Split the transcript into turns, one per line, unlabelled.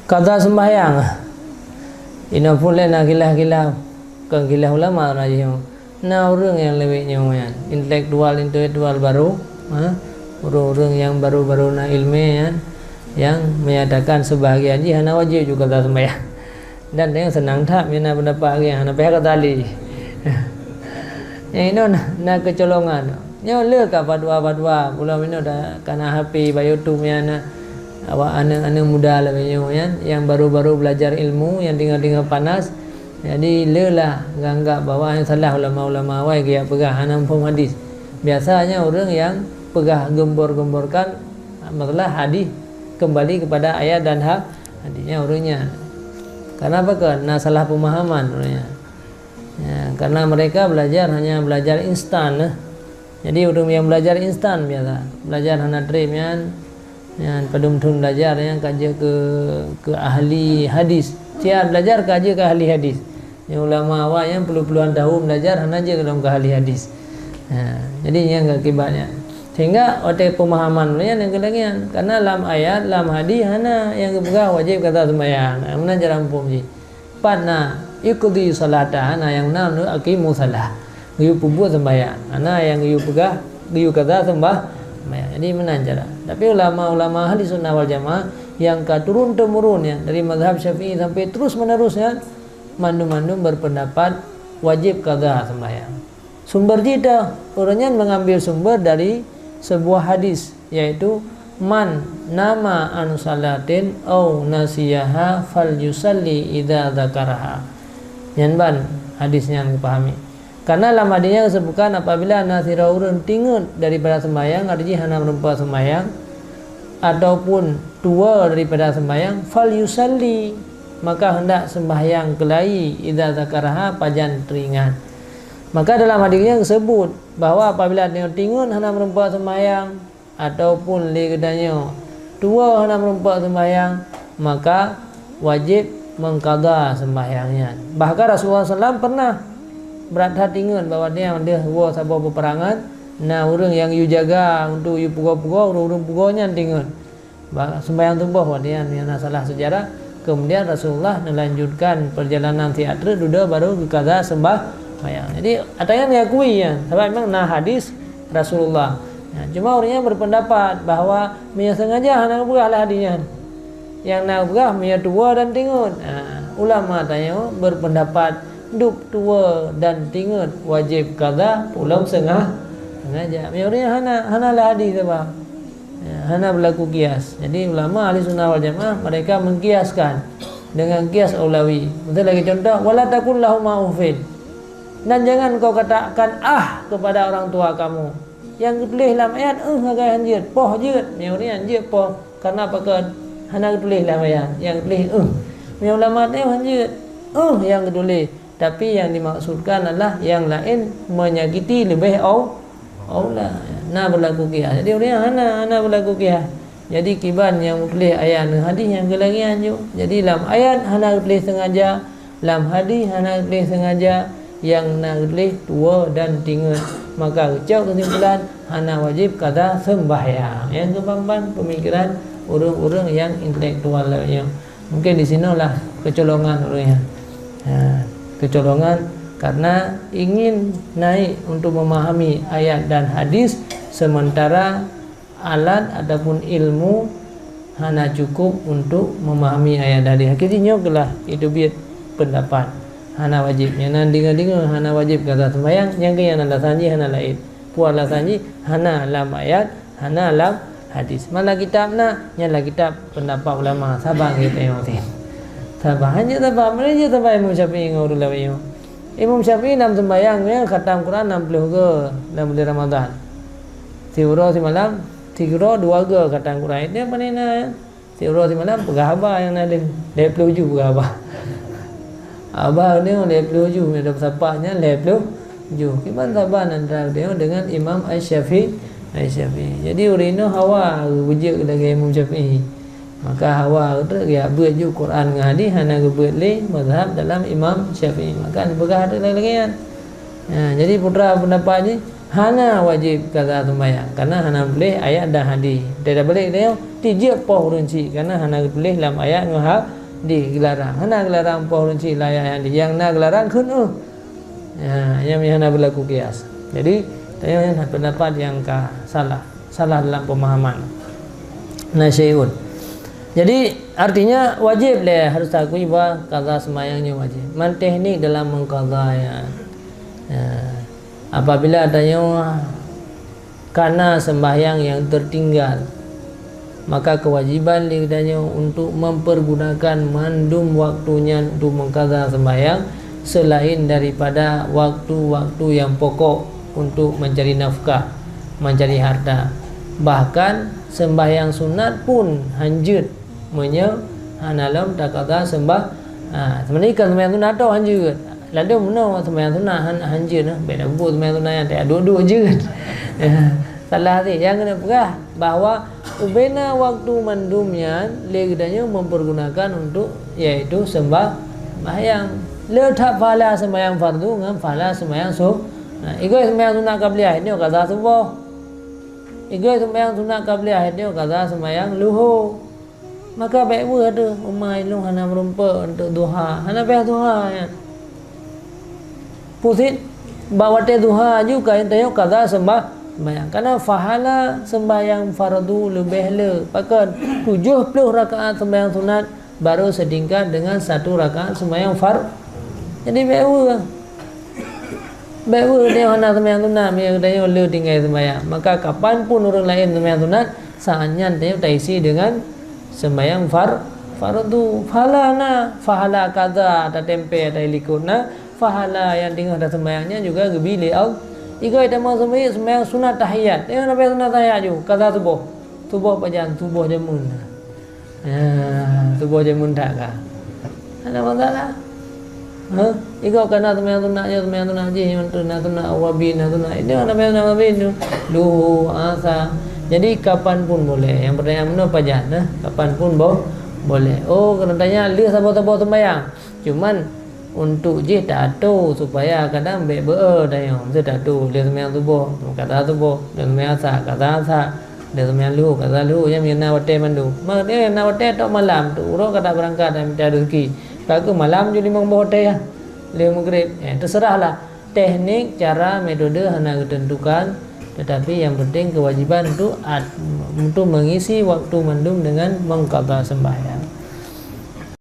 Kata sembahyang ina pun lain kilah-kilah kan kilah ulama rajih nah orang yang lebih nyaman intelektual baru orang-orang yang baru-baru na ilmiah yang menyatakan sebahagian ji hana wajib juga kata sembahyang dan yang senang tak mina pendapat yang hana pihak kata ali yang ini na kecolongan nyo le ka fatwa pula mina dah kana HP bayotu miana awak anak-anak muda lah yang baru-baru belajar ilmu yang tinggal-tinggal panas jadi lelah nganggap bahwa yang salah ulama-ulama awal dia pegah hanam hadis biasanya orang yang pegah gembor-gemborkan masalah hadis kembali kepada ayat dan hadisnya orangnya karena apa kan nah salah pemahaman orangnya ya, karena mereka hanya belajar instan jadi orang yang belajar instan biasa belajar hana trimnya yang pedum-pedum belajar yang kaji ke ahli hadis dia belajar kaji ke ahli hadis yang ulama awal yang puluh-puluhan tahun belajar hanya aja dalam ke ahli hadis jadi yang enggak kibatnya sehingga otak pemahaman yang kelebihan karena dalam ayat dalam hadis hana yang kebuka wajib kata sembahyang mana cara rampung ji patna ikuti salata hana yang nam aqimu salah giu pubuh sembahyang hana yang giu pegah giu kata sembah jadi menanjara. Tapi ulama-ulama ahli sunnah wal jamaah yang turun temurun ya dari mazhab Syafi'i sampai terus menerusnya mandum-mandum berpendapat wajib qadha sembahyang. Sumber kita orangnya mengambil sumber dari sebuah hadis yaitu man nama an salatin au nasiyaha fal yusalli idza dzakaraha. Nyanban hadisnya yang dipahami. Karena dalam hadisnya disebutkan apabila nasira urun tingut daripada sembahyang artinya hana merupa sembahyang ataupun tua daripada sembahyang fal yusalli maka hendak sembahyang kelai idza zakaraha pajan teringat. Maka dalam hadisnya disebut bahwa apabila tingut hana merupa sembahyang ataupun ligedanya tua hana merupa sembahyang maka wajib mengqadha sembahyangnya. Bahkan Rasulullah SAW pernah berat hati ingat bahwa dia huwa sabab peperangan nah orang yang you jaga untuk you pukul-pukul orang pukulnya tingut sembahyang tubuh dia salah sejarah kemudian Rasulullah melanjutkan perjalanan teater duda baru kata sembahyang jadi atanya diakui ya sebab memang nah hadis Rasulullah cuma orangnya berpendapat bahwa punya sengaja hanya bukalah hadisnya yang nak buka punya tua dan tingut ulama tanya berpendapat duk tua dan tingut wajib qadha pulau sengaja meornya hana lah hadis apa hana berlaku kias jadi ulama ahli sunnah wal jamaah mereka mengkiaskan dengan kias aulawi betul lagi contoh wala taqul lahum ufin dan jangan kau katakan kepada orang tua kamu yang ditulis dalam ayat agak anjir poh jeut meornya anjir poh karena apakah hana ditulis dalam ayat yang ditulis me ulama teh anjir yang ditulis tapi yang dimaksudkan adalah yang lain menyakiti lebih aula nah berlaku qiyas jadi orang hana berlaku qiyas jadi kiban yang tulis ayat hadis yang kelagian ju jadi dalam ayat hana tulis sengaja dalam hadis hana tulis sengaja yang nak tulis tua dan tingut maka ucap kesimpulan hana wajib kata sembahyang yang kebangban pemikiran orang-orang yang intelektual yang mungkin di sinilah kecolongan orangnya kecolongan karena ingin naik untuk memahami ayat dan hadis sementara alat ataupun ilmu hana cukup untuk memahami ayat dan hadis. Akhirnya kelah itu biar pendapat hana wajibnya nan dengar hana wajib kata sembahyang yang ke yang alasannya hana lain pu alasannya hana lam ayat hana lam hadis malah kitabna nyala kitab pendapat ulama sabar kita yang sabar hanya sabar mereka sabar Imam Syafi'i ngurul lawi Imam Syafi'i dalam sembahyang yang khatam Quran 60 ke dalam bulan Ramadan tiuro si malam tiuro 2 ke khatam Quran itu apa ni na tiuro si malam pegah abah yang ada 27 pegah abah abah ni 27 ada sapahnya 27 gimana sabar antara dia dengan Imam Asy-Syafi'i jadi urino hawa wujud lagi Imam Syafi'i maka hawa tu dia buat ju Quran dengan hadis hana buat le mazhab dalam Imam Syafi'i maka berkah ada lagi kan jadi putra pendapat ni hana wajib qada sembahyang karena hana boleh ayat dan hadis. Tidak boleh dia tijia poh runci karena hana boleh dalam ayat ngah di gelarang. Hana gelarang poh runci layak yang na gelarang kun yang hana berlaku kias. Jadi yang pendapat yang salah dalam pemahaman nasyaiun. Jadi artinya wajib lah harus akui bahwa qada sembahyangnya wajib. Man teknik dalam mengqadha apabila adanya karena sembahyang yang tertinggal, maka kewajiban lidahnya untuk mempergunakan mandum waktunya untuk mengqadha sembahyang selain daripada waktu-waktu yang pokok untuk mencari nafkah, mencari harta. Bahkan sembahyang sunat pun hanjut analam tak qadha sebenarnya kan sembahyang sunat tu hanjut. Lalu mana sembahyang sunat hanjut beda bu sembahyang sunat yang tak dua-dua je kan. Salah ni yang kena perah bahawa ubena waktu mandumnya legdanya mempergunakan untuk yaitu sembahyang. Le tak pahala sembahyang fardu ngam pahala sembahyang igoi sembahyang sunat qabliyah ini qadha subuh. Igoi sembahyang sunat qabliyah ini qadha sembahyang luhur. Maka baik ada umai lu hana merumpa untuk duha, hana baik duha ya. Pusit bawa teh duha juga yang qadha sembahyang. Karena fahala sembahyang fardu lebih le. Bahkan 70 rakaat sembahyang sunat baru setingkat dengan 1 rakaat sembahyang fardu. Jadi baik dia hana sembahyang sunat dia le tinggal sembahyang. Maka kapan pun orang lain sembahyang sunat saatnya dia terisi dengan sembahyang fardu. Fahala qadha ada tempe ada likuna fahala yang tinggal ada sembahyangnya juga gebili Ikai dah mau sembahyang sunat tahiyat. Nabi sunat tahiyat ju qadha subuh pajan subuh jamun. Subuh jamun tak kah? Ada masalah? Ikai kena sembahyang sunat je sunat awabin sunat. Ini Nabi sunat awabin tu. Luhu asa. Jadi kapan pun boleh. Yang pertanyaan mana pajan kapan pun boleh. Oh kena tanya dia sabar-sabar sembahyang. Cuman untuk je tak tahu supaya kadang baik dayang dia tak tahu dia sembahyang subuh kata subuh dia sembahyang asar kata asar dia sembahyang luhur kata luhur yang mina wate mandu mak dia na wate tok malam tu urang kata berangkat dan minta rezeki kalau malam je 5 hotel ya 5 maghrib terserahlah teknik cara metode hana ditentukan tetapi yang penting kewajiban untuk mengisi waktu mandum dengan mengqadha sembahyang.